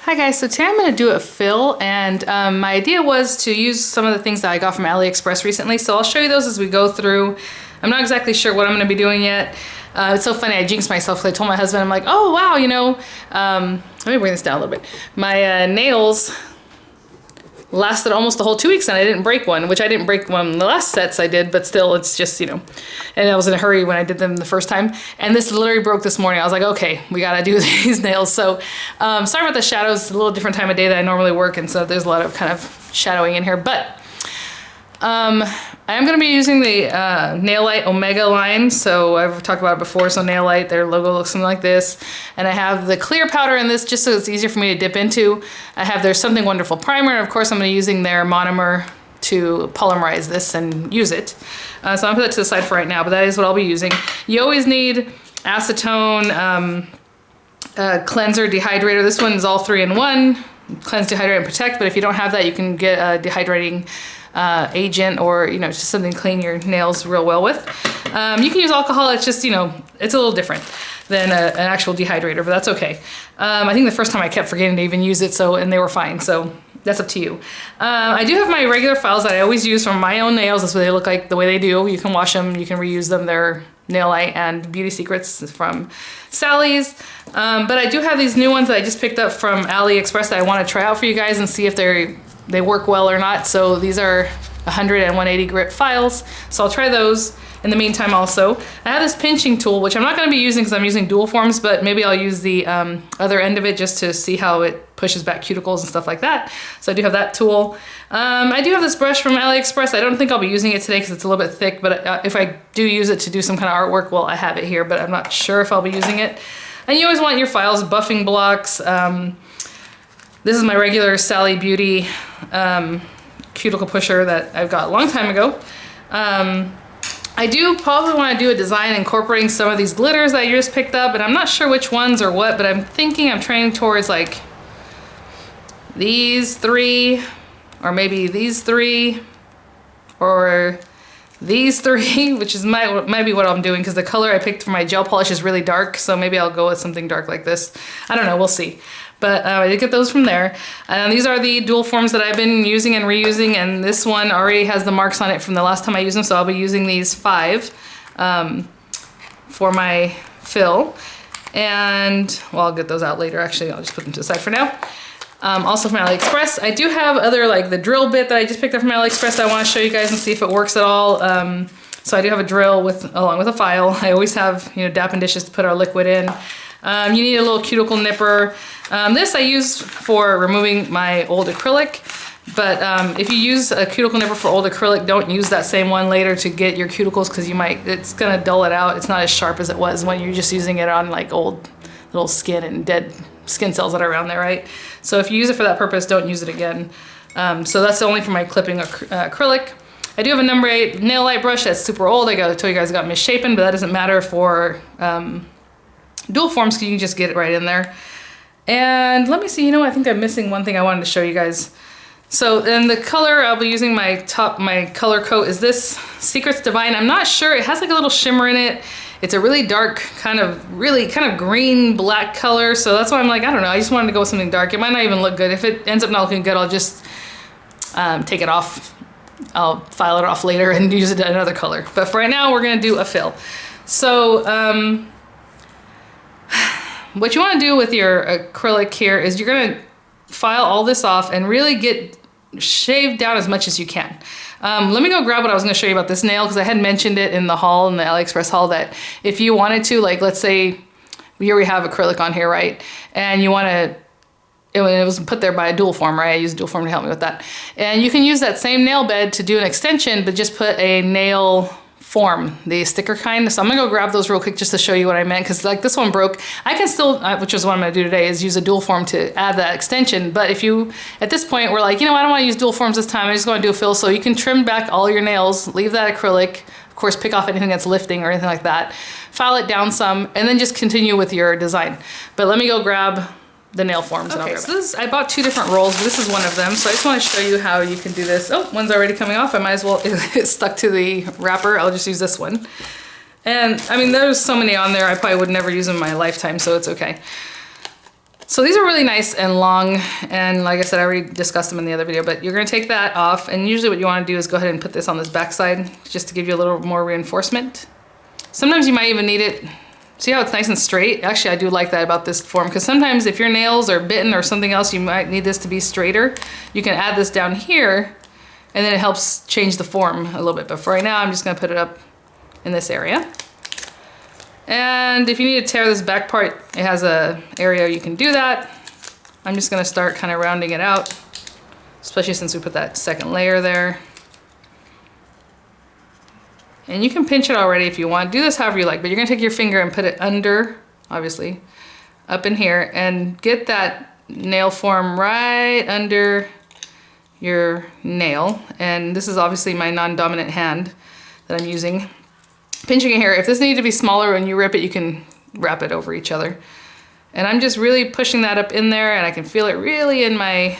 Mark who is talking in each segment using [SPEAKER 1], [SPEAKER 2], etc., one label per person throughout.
[SPEAKER 1] Hi guys, so today I'm going to do a fill, and my idea was to use some of the things that I got from AliExpress recently, so I'll show you those as we go through. I'm not exactly sure what I'm going to be doing yet. It's so funny, I jinxed myself because I told my husband, I'm like, oh wow, you know, let me bring this down a little bit. My nails lasted almost the whole 2 weeks and I didn't break one, which I didn't break one in the last sets I did, but still, it's just, you know, and I was in a hurry when I did them the first time. And this literally broke this morning. I was like, okay, we gotta do these nails. So sorry about the shadows, it's a little different time of day that I normally work, and so there's a lot of kind of shadowing in here, but I am going to be using the Nailite Omega line. So I've talked about it before. So Nailite, their logo looks something like this. And I have the clear powder in this just so it's easier for me to dip into. I have their Something Wonderful primer. And of course, I'm going to be using their monomer to polymerize this and use it. So I'm going to put that to the side for right now, but that is what I'll be using. You always need acetone, cleanser, dehydrator. This one is all 3-in-1. Cleanse, dehydrate, and protect. But if you don't have that, you can get a dehydrating agent, or you know, just something to clean your nails real well with. You can use alcohol. It's just, you know, it's a little different than an actual dehydrator, but that's okay. I think the first time I kept forgetting to even use it, so, and they were fine, so that's up to you. I do have my regular files that I always use from my own nails. That's what they look like, the way they do. You can wash them, you can reuse them. They're Nailite and Beauty Secrets from Sally's. But I do have these new ones that I just picked up from AliExpress that I want to try out for you guys and see if they work well or not. So these are 100 and 180 grit files. So I'll try those in the meantime also. I have this pinching tool, which I'm not going to be using because I'm using dual forms, but maybe I'll use the other end of it just to see how it pushes back cuticles and stuff like that. So I do have that tool. I do have this brush from AliExpress. I don't think I'll be using it today because it's a little bit thick, but if I do use it to do some kind of artwork, well, I have it here, but I'm not sure if I'll be using it. And you always want your files, buffing blocks. This is my regular Sally Beauty cuticle pusher that I've got a long time ago. I do probably want to do a design incorporating some of these glitters that I just picked up, and I'm not sure which ones or what, but I'm thinking I'm trending towards like these three, or maybe these three, or these three, which is might be what I'm doing because the color I picked for my gel polish is really dark, so maybe I'll go with something dark like this. I don't know, we'll see. But I did get those from there. These are the dual forms that I've been using and reusing, and this one already has the marks on it from the last time I used them, so I'll be using these 5 for my fill. And, well, I'll get those out later. Actually, I'll just put them to the side for now. Also from AliExpress. I do have other, like the drill bit that I just picked up from AliExpress that I want to show you guys and see if it works at all. So I do have a drill along with a file. I always have, you know, dapping dishes to put our liquid in. You need a little cuticle nipper. This I use for removing my old acrylic, but if you use a cuticle nipper for old acrylic, don't use that same one later to get your cuticles because it's gonna dull it out. It's not as sharp as it was when you're just using it on like old little skin and dead skin cells that are around there, right? So if you use it for that purpose, don't use it again. So that's only for my clipping acrylic. I do have a number 8 nail light brush that's super old. I told you guys it got misshapen, but that doesn't matter for dual forms because you can just get it right in there. And let me see, you know, I think I'm missing one thing I wanted to show you guys. So then the color I'll be using, my color coat is this Secrets Divine. I'm not sure, it has like a little shimmer in it. It's a really dark kind of green black color. So that's why I'm like, I don't know, I just wanted to go with something dark. It might not even look good. If it ends up not looking good, I'll just take it off. I'll file it off later and use it in another color. But for right now, we're gonna do a fill. So, what you want to do with your acrylic here is you're going to file all this off and really get shaved down as much as you can. Let me go grab what I was going to show you about this nail because I had mentioned it in the haul, in the AliExpress haul, that if you wanted to, like let's say here we have acrylic on here, right? And you want to, it was put there by a dual form, right? I used a dual form to help me with that. And you can use that same nail bed to do an extension, but just put a nail form, the sticker kind. So I'm gonna go grab those real quick just to show you what I meant, because like this one broke. I can still, which is what I'm gonna do today, is use a dual form to add that extension. But if you, at this point, we're like, you know, I don't wanna use dual forms this time, I just wanna do a fill, so you can trim back all your nails, leave that acrylic, of course, pick off anything that's lifting or anything like that, file it down some, and then just continue with your design. But let me go grab the nail forms. Okay, and I'll grab so I bought 2 different rolls, but this is one of them. So I just want to show you how you can do this. Oh, one's already coming off. I might as well, it's stuck to the wrapper. I'll just use this one. And I mean, there's so many on there. I probably would never use them in my lifetime, so it's okay. So these are really nice and long, and like I said, I already discussed them in the other video, but you're gonna take that off, and usually what you wanna do is go ahead and put this on this back side just to give you a little more reinforcement. Sometimes you might even need it. See how it's nice and straight? Actually, I do like that about this form, because sometimes if your nails are bitten or something else, you might need this to be straighter. You can add this down here, and then it helps change the form a little bit. But for right now, I'm just gonna put it up in this area. And if you need to tear this back part, it has a area you can do that. I'm just gonna start kind of rounding it out, especially since we put that second layer there. And you can pinch it already if you want. Do this however you like, but you're gonna take your finger and put it under, obviously, up in here, and get that nail form right under your nail. And this is obviously my non-dominant hand that I'm using. Pinching it here. If this needed to be smaller when you rip it, you can wrap it over each other. And I'm just really pushing that up in there, and I can feel it really in my,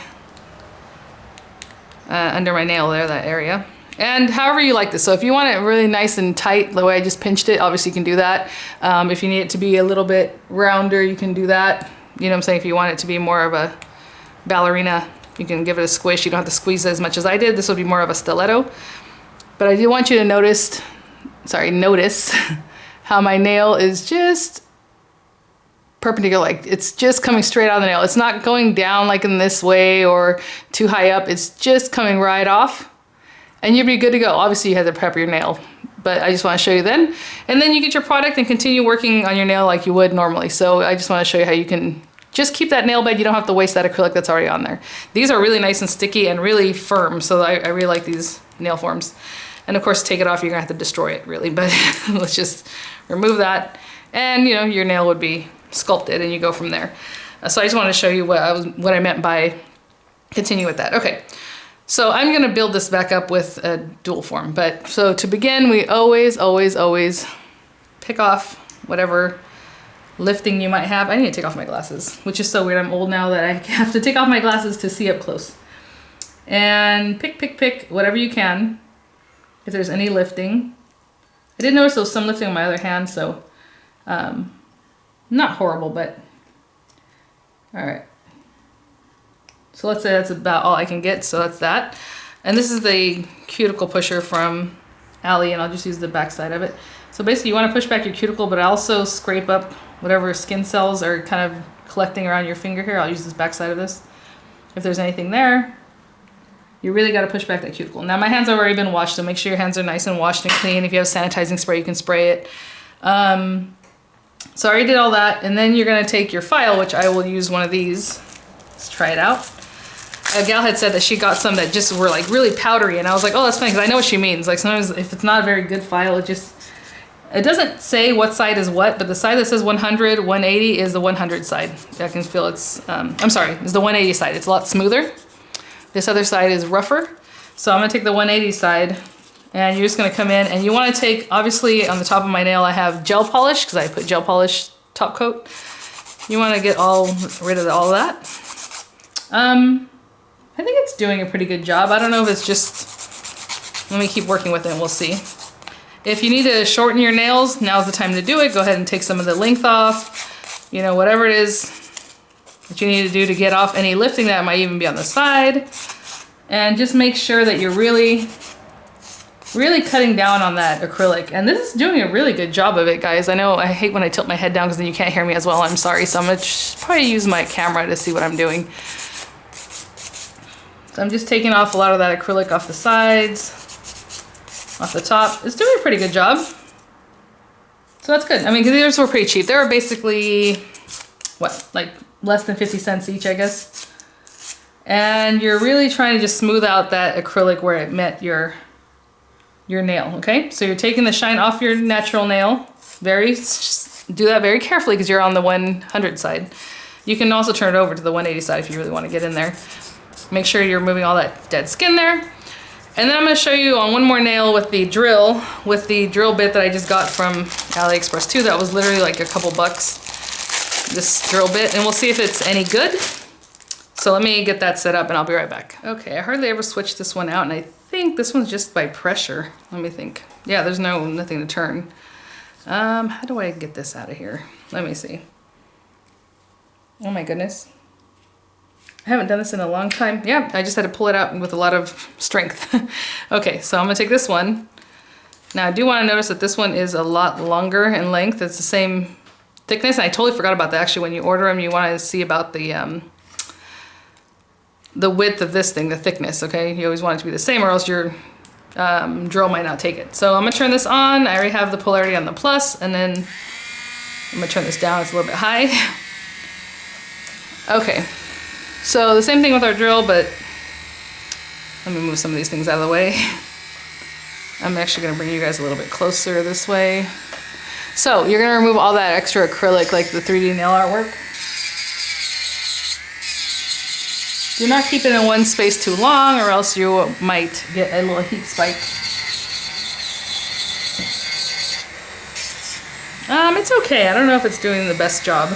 [SPEAKER 1] under my nail there, that area. And however you like this. So if you want it really nice and tight, the way I just pinched it, obviously you can do that. If you need it to be a little bit rounder, you can do that. You know what I'm saying? If you want it to be more of a ballerina, you can give it a squish. You don't have to squeeze it as much as I did. This will be more of a stiletto. But I do want you to notice how my nail is just perpendicular, like it's just coming straight out of the nail. It's not going down like in this way or too high up. It's just coming right off, and you'll be good to go. Obviously you have to prep your nail, but I just want to show you then. And then you get your product and continue working on your nail like you would normally. So I just want to show you how you can just keep that nail bed. You don't have to waste that acrylic that's already on there. These are really nice and sticky and really firm. So I really like these nail forms. And of course, take it off, you're gonna have to destroy it really, but let's just remove that. And you know, your nail would be sculpted and you go from there. So I just wanted to show you what I meant by continue with that. Okay, so I'm gonna build this back up with a dual form. But so to begin, we always pick off whatever lifting you might have. I need to take off my glasses, which is so weird. I'm old now that I have to take off my glasses to see up close. And pick whatever you can. If there's any lifting. I did notice there was some lifting on my other hand, so not horrible, but all right. So let's say that's about all I can get, so that's that. And this is the cuticle pusher from Ali, and I'll just use the back side of it. So basically you want to push back your cuticle, but also scrape up whatever skin cells are kind of collecting around your finger here. I'll use this back side of this. If there's anything there, you really got to push back that cuticle. Now my hands have already been washed, so make sure your hands are nice and washed and clean. If you have sanitizing spray, you can spray it. So I already did all that, and then you're gonna take your file, which I will use one of these. Let's try it out. A gal had said that she got some that just were like really powdery, and I was like, oh, that's funny, because I know what she means. Like sometimes if it's not a very good file, it doesn't say what side is what, but the side that says 100, 180 is the 100 side. I can feel it's, I'm sorry, it's the 180 side. It's a lot smoother. This other side is rougher. So I'm gonna take the 180 side, and you're just gonna come in, and you wanna take, obviously on the top of my nail I have gel polish, because I put gel polish top coat. You wanna get rid of all of that. I think it's doing a pretty good job. I don't know if it's just, let me keep working with it and we'll see. If you need to shorten your nails, now's the time to do it. Go ahead and take some of the length off, you know, whatever it is that you need to do to get off any lifting that might even be on the side. And just make sure that you're really cutting down on that acrylic. And this is doing a really good job of it, guys. I know I hate when I tilt my head down because then you can't hear me as well. I'm sorry. So I'm gonna probably use my camera to see what I'm doing. So I'm just taking off a lot of that acrylic off the sides, off the top. It's doing a pretty good job. So that's good. I mean, because these were pretty cheap. They were basically, what, like less than 50 cents each, I guess. And you're really trying to just smooth out that acrylic where it met your nail, okay? So you're taking the shine off your natural nail. Do that very carefully because you're on the 100 side. You can also turn it over to the 180 side if you really want to get in there. Make sure you're removing all that dead skin there. And then I'm gonna show you on one more nail with the drill bit that I just got from AliExpress too. That was literally like a couple bucks, this drill bit, and we'll see if it's any good. So let me get that set up and I'll be right back. Okay, I hardly ever switch this one out, and I think this one's just by pressure. Let me think. Yeah, there's nothing to turn. How do I get this out of here? Let me see. Oh my goodness. I haven't done this in a long time. Yeah, I just had to pull it out with a lot of strength. Okay, so I'm gonna take this one. Now I do want to notice that this one is a lot longer in length. It's the same thickness. I totally forgot about that. Actually, when you order them, you want to see about the width of this thing, the thickness, okay? You always want it to be the same or else your drill might not take it. So I'm gonna turn this on. I already have the polarity on the plus, and then I'm gonna turn this down. It's a little bit high. Okay, so the same thing with our drill, but let me move some of these things out of the way. I'm actually gonna bring you guys a little bit closer this way. So you're gonna remove all that extra acrylic, like the 3D nail artwork. Do not keep it in one space too long or else you might get a little heat spike. It's okay. I don't know if it's doing the best job.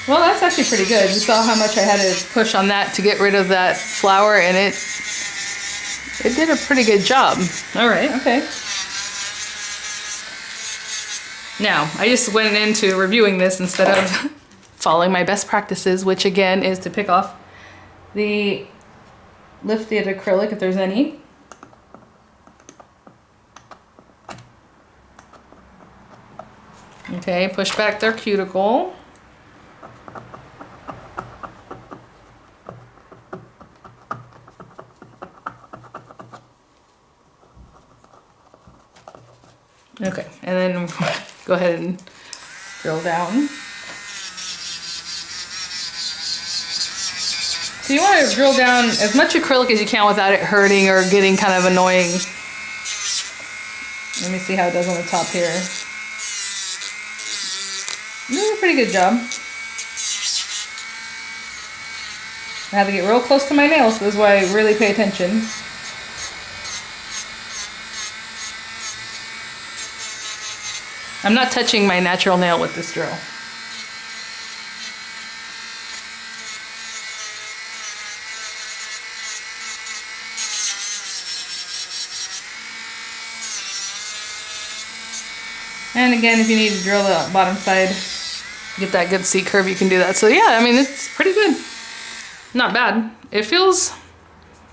[SPEAKER 1] Well, that's actually pretty good. You saw how much I had to push on that to get rid of that flour, and it did a pretty good job. All right, okay. Now, I just went into reviewing this instead of following my best practices, which again is to pick off the lifted acrylic if there's any. Okay, push back their cuticle. Okay, and then go ahead and drill down. So you want to drill down as much acrylic as you can without it hurting or getting kind of annoying. Let me see how it does on the top here. You did a pretty good job. I have to get real close to my nails, so this is why I really pay attention. I'm not touching my natural nail with this drill. And again, if you need to drill the bottom side, get that good C curve, you can do that. So yeah, I mean, it's pretty good. Not bad. It feels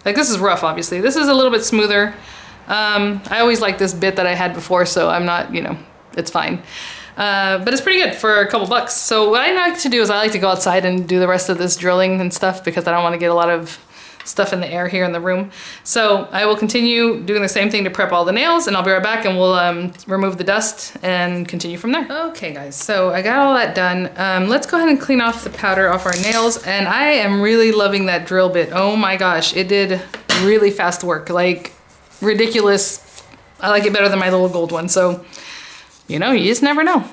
[SPEAKER 1] like this is rough, obviously. This is a little bit smoother. I always like this bit that I had before, so I'm not, you know, it's fine. But it's pretty good for a couple bucks. So what I like to do is I like to go outside and do the rest of this drilling and stuff because I don't want to get a lot of stuff in the air here in the room. So I will continue doing the same thing to prep all the nails, and I'll be right back and we'll remove the dust and continue from there. Okay guys, so I got all that done. Let's go ahead and clean off the powder off our nails, and I am really loving that drill bit. Oh my gosh, it did really fast work, like ridiculous. I like it better than my little gold one. So, you know, you just never know.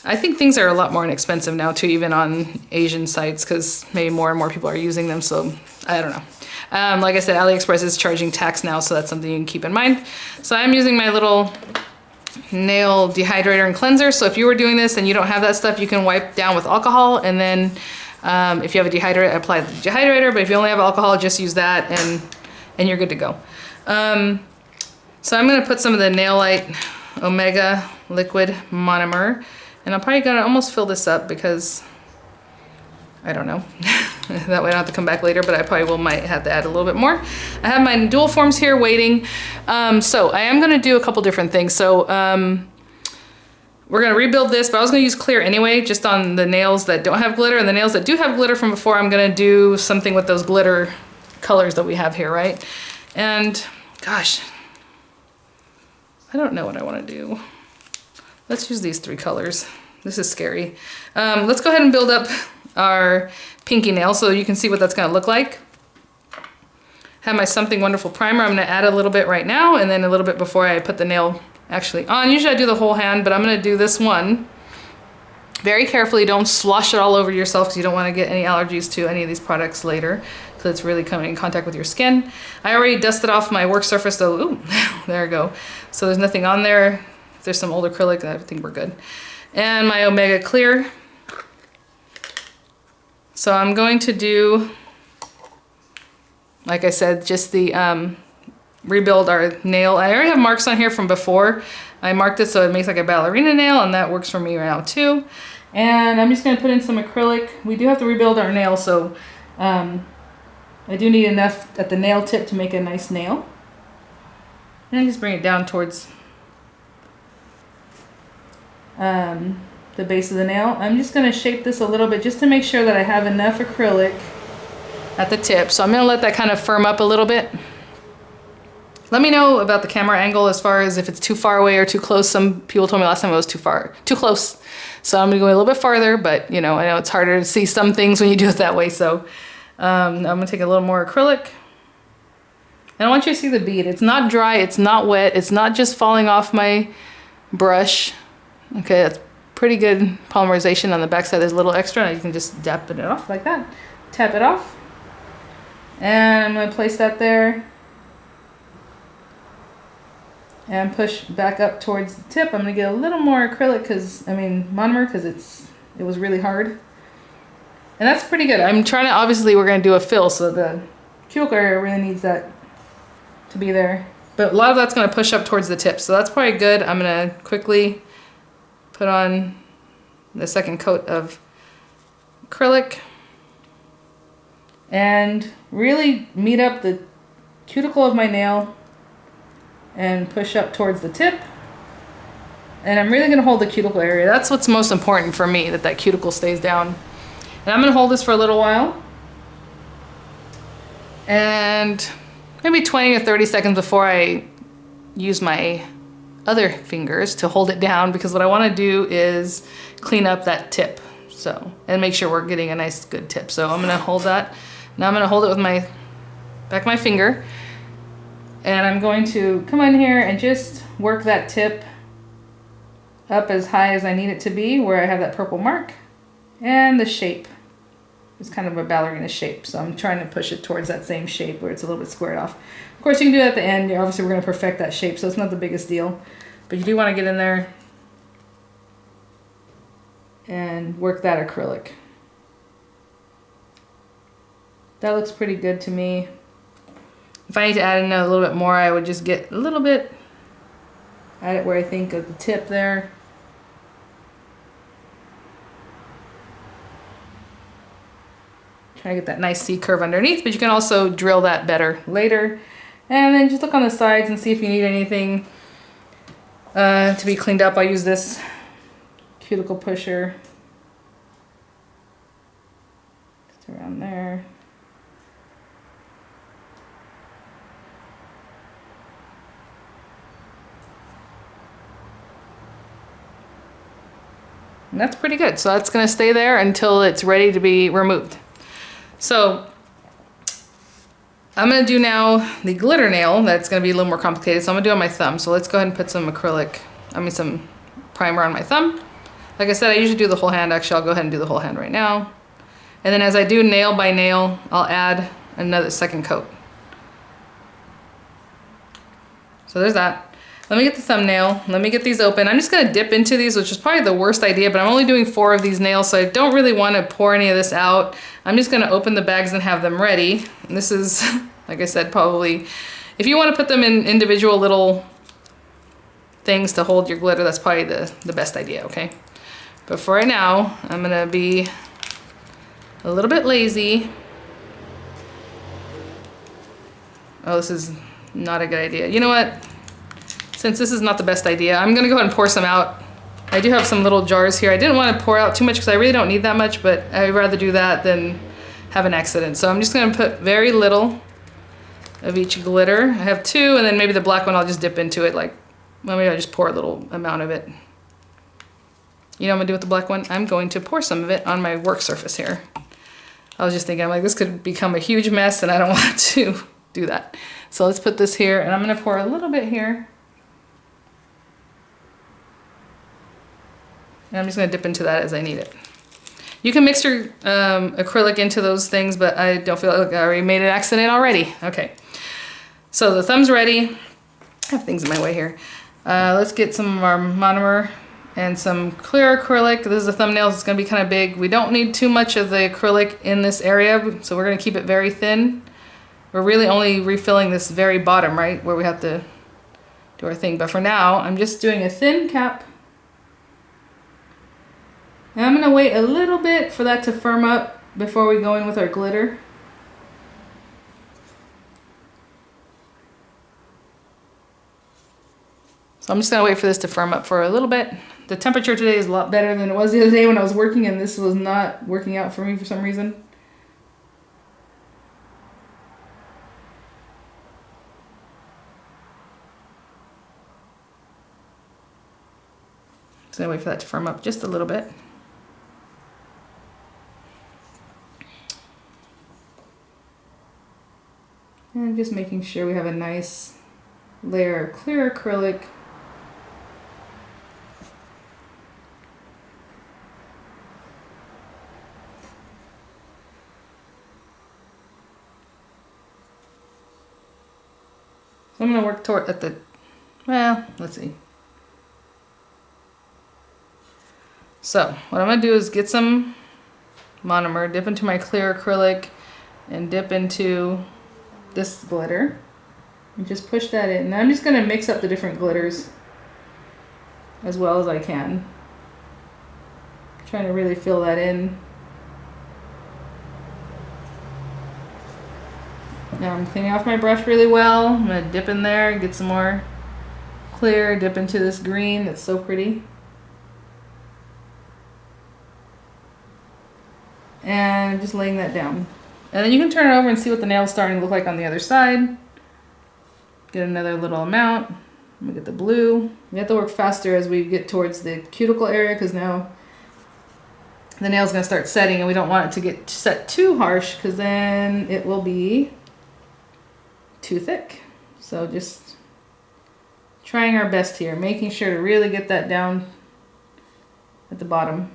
[SPEAKER 1] I think things are a lot more inexpensive now too, even on Asian sites, because maybe more and more people are using them, so I don't know. Like I said, AliExpress is charging tax now, so that's something you can keep in mind. So I'm using my little nail dehydrator and cleanser. So if you were doing this and you don't have that stuff, you can wipe down with alcohol, and then if you have a dehydrator, apply the dehydrator, but if you only have alcohol, just use that and you're good to go. So I'm gonna put some of the Nail Light Omega liquid monomer, and I'm probably gonna almost fill this up because I don't know. That way I don't have to come back later, but I probably might have to add a little bit more. I have my dual forms here waiting. So I am gonna do a couple different things. So we're gonna rebuild this, but I was gonna use clear anyway, just on the nails that don't have glitter, and the nails that do have glitter from before, I'm gonna do something with those glitter colors that we have here, right? And gosh, I don't know what I wanna do. Let's use these three colors. This is scary. Let's go ahead and build up our pinky nail so you can see what that's gonna look like. Have my Something Wonderful primer. I'm gonna add a little bit right now and then a little bit before I put the nail actually on. Usually I do the whole hand, but I'm gonna do this one very carefully. Don't slosh it all over yourself because you don't wanna get any allergies to any of these products later, because it's really coming in contact with your skin. I already dusted off my work surface though. Ooh, there we go. So there's nothing on there. If there's some old acrylic, I think we're good. And my Omega Clear. So I'm going to do, like I said, just the rebuild our nail. I already have marks on here from before, I marked it so it makes like a ballerina nail, and that works for me right now too. And I'm just gonna put in some acrylic. We do have to rebuild our nail, so I do need enough at the nail tip to make a nice nail. And I just bring it down towards the base of the nail. I'm just gonna shape this a little bit just to make sure that I have enough acrylic at the tip. So I'm gonna let that kind of firm up a little bit. Let me know about the camera angle as far as if it's too far away or too close. Some people told me last time it was too close. So I'm gonna go a little bit farther, but you know, I know it's harder to see some things when you do it that way. So I'm gonna take a little more acrylic. And I want you to see the bead. It's not dry, it's not wet, it's not just falling off my brush. Okay, that's pretty good polymerization on the back side. There's a little extra, and you can just dab it off like that. Tap it off. And I'm gonna place that there. And push back up towards the tip. I'm gonna get a little more acrylic monomer, because it was really hard. And that's pretty good. I'm trying to, obviously we're gonna do a fill, so the cuticle area really needs that to be there. But a lot of that's gonna push up towards the tip, so that's probably good. I'm gonna quickly put on the second coat of acrylic and really meet up the cuticle of my nail and push up towards the tip. And I'm really gonna hold the cuticle area. That's what's most important for me, that cuticle stays down. And I'm gonna hold this for a little while. And maybe 20 or 30 seconds before I use my other fingers to hold it down, because what I wanna do is clean up that tip. So, and make sure we're getting a nice good tip. So I'm gonna hold that. Now I'm gonna hold it with my back of my finger. And I'm going to come in here and just work that tip up as high as I need it to be, where I have that purple mark. And the shape is kind of a ballerina shape. So I'm trying to push it towards that same shape where it's a little bit squared off. Of course, you can do it at the end. Obviously, we're going to perfect that shape, so it's not the biggest deal. But you do want to get in there and work that acrylic. That looks pretty good to me. If I need to add in a little bit more, I would just get a little bit, add it where I think of the tip there. Try to get that nice C curve underneath, but you can also drill that better later. And then just look on the sides and see if you need anything to be cleaned up. I'll use this cuticle pusher. Just around there. And that's pretty good. So that's gonna stay there until it's ready to be removed. So I'm gonna do now the glitter nail. That's gonna be a little more complicated. So I'm gonna do it on my thumb. So let's go ahead and put some some primer on my thumb. Like I said, I usually do the whole hand. Actually, I'll go ahead and do the whole hand right now. And then as I do nail by nail, I'll add another second coat. So there's that. Let me get the thumbnail. Let me get these open. I'm just gonna dip into these, which is probably the worst idea, but I'm only doing 4 of these nails, so I don't really wanna pour any of this out. I'm just gonna open the bags and have them ready. And this is, like I said, probably, if you wanna put them in individual little things to hold your glitter, that's probably the best idea, okay? But for right now, I'm gonna be a little bit lazy. Oh, this is not a good idea. You know what? Since this is not the best idea, I'm gonna go ahead and pour some out. I do have some little jars here. I didn't want to pour out too much because I really don't need that much, but I'd rather do that than have an accident. So I'm just gonna put very little of each glitter. I have 2, and then maybe the black one I'll just dip into it, like, well, maybe I'll just pour a little amount of it. You know what I'm gonna do with the black one? I'm going to pour some of it on my work surface here. I was just thinking, I'm like, this could become a huge mess and I don't want to do that. So let's put this here, and I'm gonna pour a little bit here. And I'm just gonna dip into that as I need it. You can mix your acrylic into those things, but I don't feel like I already made an accident already. Okay, so the thumb's ready. I have things in my way here. Let's get some of our monomer and some clear acrylic. This is a thumbnail, it's gonna be kind of big. We don't need too much of the acrylic in this area, so we're gonna keep it very thin. We're really only refilling this very bottom, right, where we have to do our thing. But for now, I'm just doing a thin cap. And I'm gonna wait a little bit for that to firm up before we go in with our glitter. So I'm just gonna wait for this to firm up for a little bit. The temperature today is a lot better than it was the other day when I was working, and this was not working out for me for some reason. Just gonna wait for that to firm up just a little bit. And just making sure we have a nice layer of clear acrylic. So I'm gonna work toward well, let's see. So what I'm gonna do is get some monomer, dip into my clear acrylic, and dip into this glitter. And just push that in. And I'm just gonna mix up the different glitters as well as I can. Trying to really fill that in. Now I'm cleaning off my brush really well. I'm gonna dip in there and get some more clear, dip into this green that's so pretty. And just laying that down. And then you can turn it over and see what the nail's starting to look like on the other side. Get another little amount. I'm gonna get the blue. We have to work faster as we get towards the cuticle area because now the nail's gonna start setting and we don't want it to get set too harsh because then it will be too thick. So just trying our best here, making sure to really get that down at the bottom.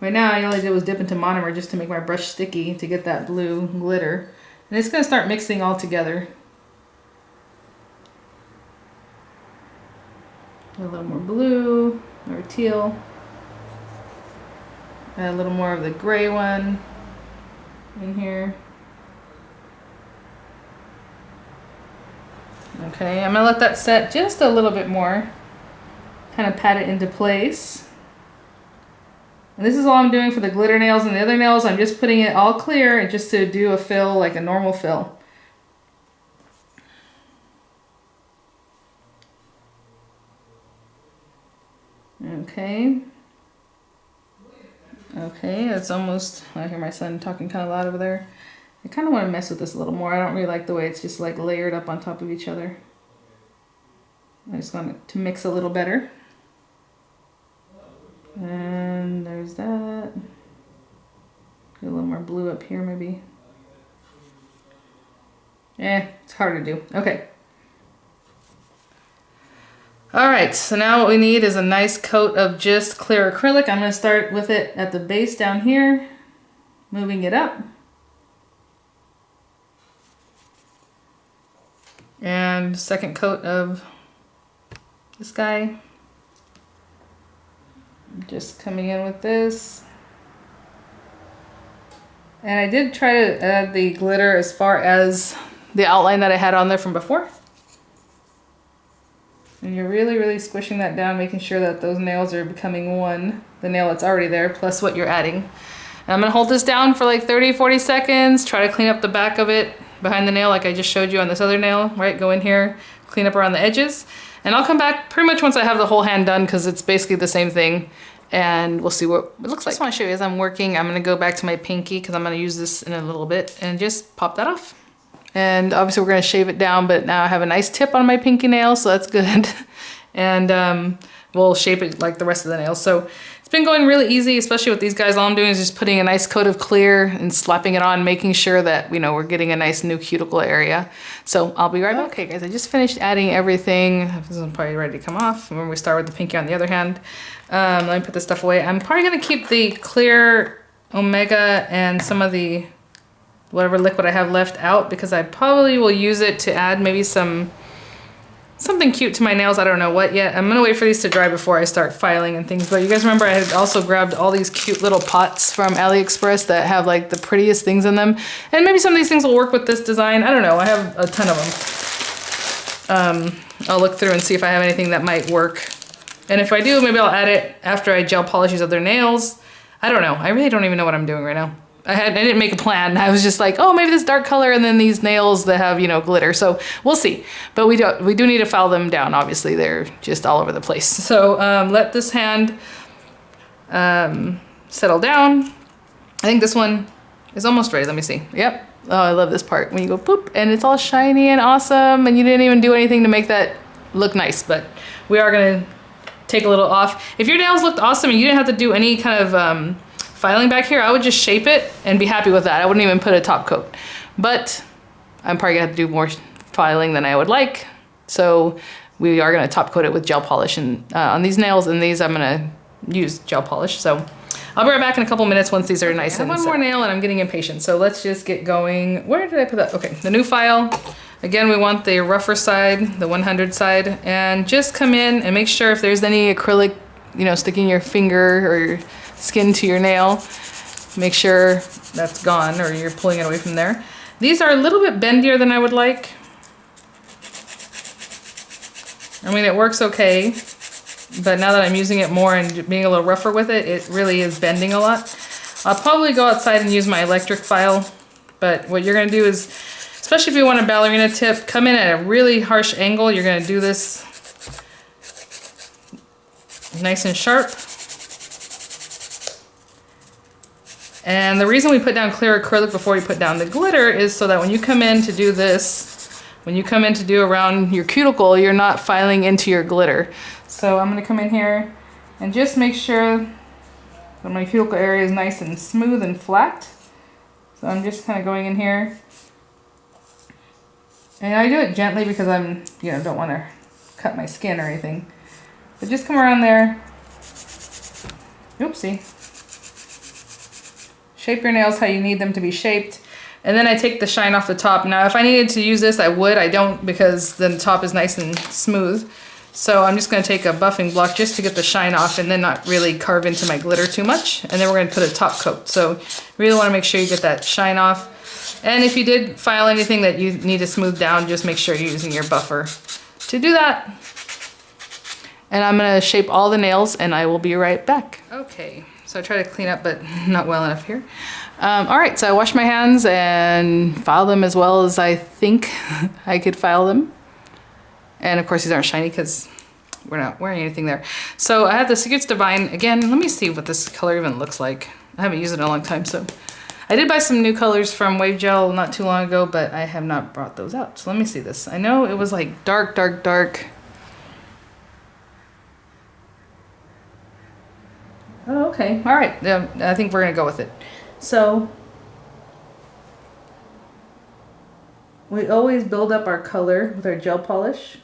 [SPEAKER 1] Right now, all I did was dip into monomer just to make my brush sticky to get that blue glitter. And it's going to start mixing all together. A little more blue or teal. Add a little more of the gray one in here. Okay, I'm going to let that set just a little bit more. Kind of pat it into place. And this is all I'm doing for the glitter nails, and the other nails I'm just putting it all clear and just to do a fill like a normal fill. Okay. Okay, it's almost, I hear my son talking kind of loud over there. I kind of want to mess with this a little more. I don't really like the way it's just like layered up on top of each other. I just want it to mix a little better. And there's that. Get a little more blue up here maybe. It's hard to do. Okay. Alright, so now what we need is a nice coat of just clear acrylic. I'm going to start with it at the base down here, moving it up. And second coat of this guy. Just coming in with this. And I did try to add the glitter as far as the outline that I had on there from before. And you're really, really squishing that down, making sure that those nails are becoming one. The nail that's already there, plus what you're adding. And I'm gonna hold this down for like 30, 40 seconds, try to clean up the back of it behind the nail like I just showed you on this other nail, right? Go in here, clean up around the edges. And I'll come back pretty much once I have the whole hand done because it's basically the same thing. And we'll see what it looks like. I just want to show you as I'm working, I'm going to go back to my pinky because I'm going to use this in a little bit and just pop that off. And obviously we're going to shave it down, but now I have a nice tip on my pinky nail, so that's good. And we'll shape it like the rest of the nails. So it's been going really easy, especially with these guys. All I'm doing is just putting a nice coat of clear and slapping it on, making sure that, you know, we're getting a nice new cuticle area. So I'll be right back. Okay guys, I just finished adding everything. This is probably ready to come off. When we start with the pinky on the other hand. Let me put this stuff away. I'm probably gonna keep the clear Omega and some of the whatever liquid I have left out because I probably will use it to add maybe something cute to my nails. I don't know what yet. I'm gonna wait for these to dry before I start filing and things. But you guys remember I had also grabbed all these cute little pots from AliExpress that have like the prettiest things in them. And maybe some of these things will work with this design. I don't know, I have a ton of them. I'll look through and see if I have anything that might work. And if I do, maybe I'll add it after I gel polish these other nails. I don't know. I really don't even know what I'm doing right now. I didn't make a plan. I was just like, oh, maybe this dark color and then these nails that have, you know, glitter. So we'll see. But we do need to file them down. Obviously, they're just all over the place. So let this hand settle down. I think this one is almost ready. Let me see. Yep. Oh, I love this part when you go poop and it's all shiny and awesome and you didn't even do anything to make that look nice. But we are going to take a little off. If your nails looked awesome and you didn't have to do any kind of filing back here, I would just shape it and be happy with that. I wouldn't even put a top coat. But I'm probably gonna have to do more filing than I would like. So we are gonna top coat it with gel polish and on these nails, and these I'm gonna use gel polish. So I'll be right back in a couple minutes once these are nice. I have one more nail and I'm getting impatient. So let's just get going. Where did I put that? Okay, the new file. Again, we want the rougher side, the 100 side, and just come in and make sure if there's any acrylic, you know, sticking your finger or your skin to your nail, make sure that's gone or you're pulling it away from there. These are a little bit bendier than I would like. I mean, it works okay, but now that I'm using it more and being a little rougher with it, it really is bending a lot. I'll probably go outside and use my electric file, but what you're gonna do is, especially if you want a ballerina tip, come in at a really harsh angle. You're gonna do this nice and sharp. And the reason we put down clear acrylic before we put down the glitter is so that when you come in to do this, when you come in to do around your cuticle, you're not filing into your glitter. So I'm gonna come in here and just make sure that my cuticle area is nice and smooth and flat. So I'm just kind of going in here. And I do it gently because I'm, you know, don't want to cut my skin or anything. But just come around there. Oopsie. Shape your nails how you need them to be shaped. And then I take the shine off the top. Now, if I needed to use this, I would. I don't because the top is nice and smooth. So I'm just going to take a buffing block just to get the shine off and then not really carve into my glitter too much. And then we're going to put a top coat. So really want to make sure you get that shine off. And if you did file anything that you need to smooth down, just make sure you're using your buffer to do that. And I'm going to shape all the nails and I will be right back. Okay. So I try to clean up, but not well enough here. All right, so I washed my hands and filed them as well as I think I could file them. And of course these aren't shiny because we're not wearing anything there. So I have the Secrets Divine. Again, let me see what this color even looks like. I haven't used it in a long time, so. I did buy some new colors from WAVEgel not too long ago, but I have not brought those out. So let me see this. I know it was like dark, dark, dark. Oh, okay. All right. I think we're going to go with it. So we always build up our color with our gel polish.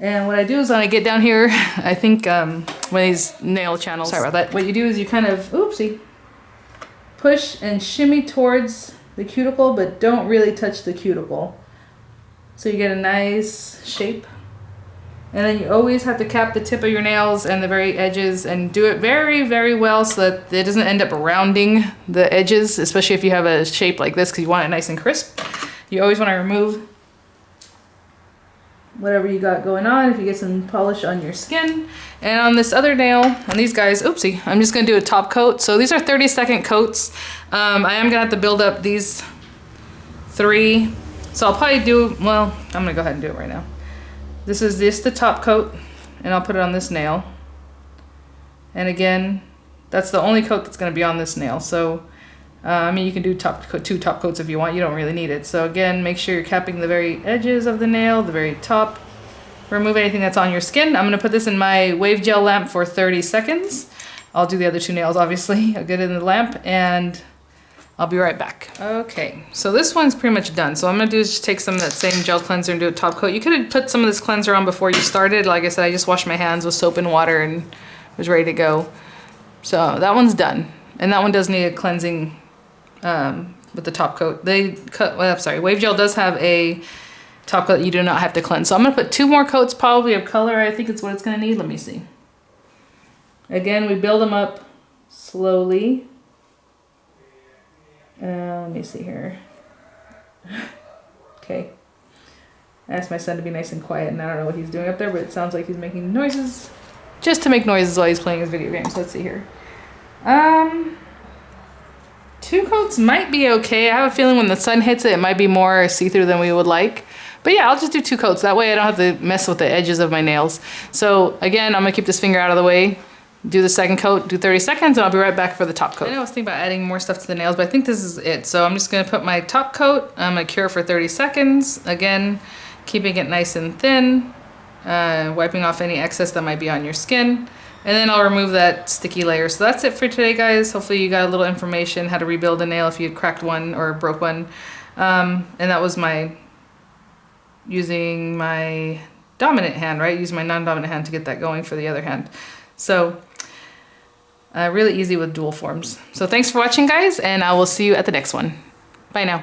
[SPEAKER 1] And what I do is when I get down here, I think one of these nail channels, sorry about that. What you do is you kind of, oopsie, push and shimmy towards the cuticle, but don't really touch the cuticle. So you get a nice shape. And then you always have to cap the tip of your nails and the very edges and do it very, very well so that it doesn't end up rounding the edges, especially if you have a shape like this because you want it nice and crisp. You always want to remove whatever you got going on if you get some polish on your skin. And on this other nail, on these guys, oopsie, I'm just going to do a top coat. So these are 30-second coats. I am going to have to build up these 3. So I'll probably do, well, I'm going to go ahead and do it right now. This is just the top coat, and I'll put it on this nail. And again, that's the only coat that's going to be on this nail. So, I mean, you can do 2 top coats if you want. You don't really need it. So again, make sure you're capping the very edges of the nail, the very top. Remove anything that's on your skin. I'm going to put this in my WAVEgel lamp for 30 seconds. I'll do the other 2 nails, obviously. I'll get it in the lamp, and I'll be right back. Okay, so this one's pretty much done. So what I'm gonna do is just take some of that same gel cleanser and do a top coat. You could have put some of this cleanser on before you started. Like I said, I just washed my hands with soap and water and was ready to go. So that one's done. And that one does need a cleansing with the top coat. WAVEgel does have a top coat that you do not have to cleanse. So I'm gonna put 2 more coats probably of color. I think it's what it's gonna need. Let me see. Again, we build them up slowly. Let me see here. Okay. I asked my son to be nice and quiet, and I don't know what he's doing up there, but it sounds like he's making noises. Just to make noises while he's playing his video games. Let's see here. 2 coats might be okay. I have a feeling when the sun hits it, it might be more see-through than we would like. But yeah, I'll just do 2 coats. That way I don't have to mess with the edges of my nails. So again, I'm gonna keep this finger out of the way, do the second coat, do 30 seconds, and I'll be right back for the top coat. I know I was thinking about adding more stuff to the nails, but I think this is it. So I'm just gonna put my top coat, I'm gonna cure for 30 seconds. Again, keeping it nice and thin, wiping off any excess that might be on your skin. And then I'll remove that sticky layer. So that's it for today, guys. Hopefully you got a little information how to rebuild a nail if you had cracked one or broke one. And that was using my dominant hand, right? Using my non-dominant hand to get that going for the other hand. So really easy with dual forms. So thanks for watching, guys, and I will see you at the next one. Bye now.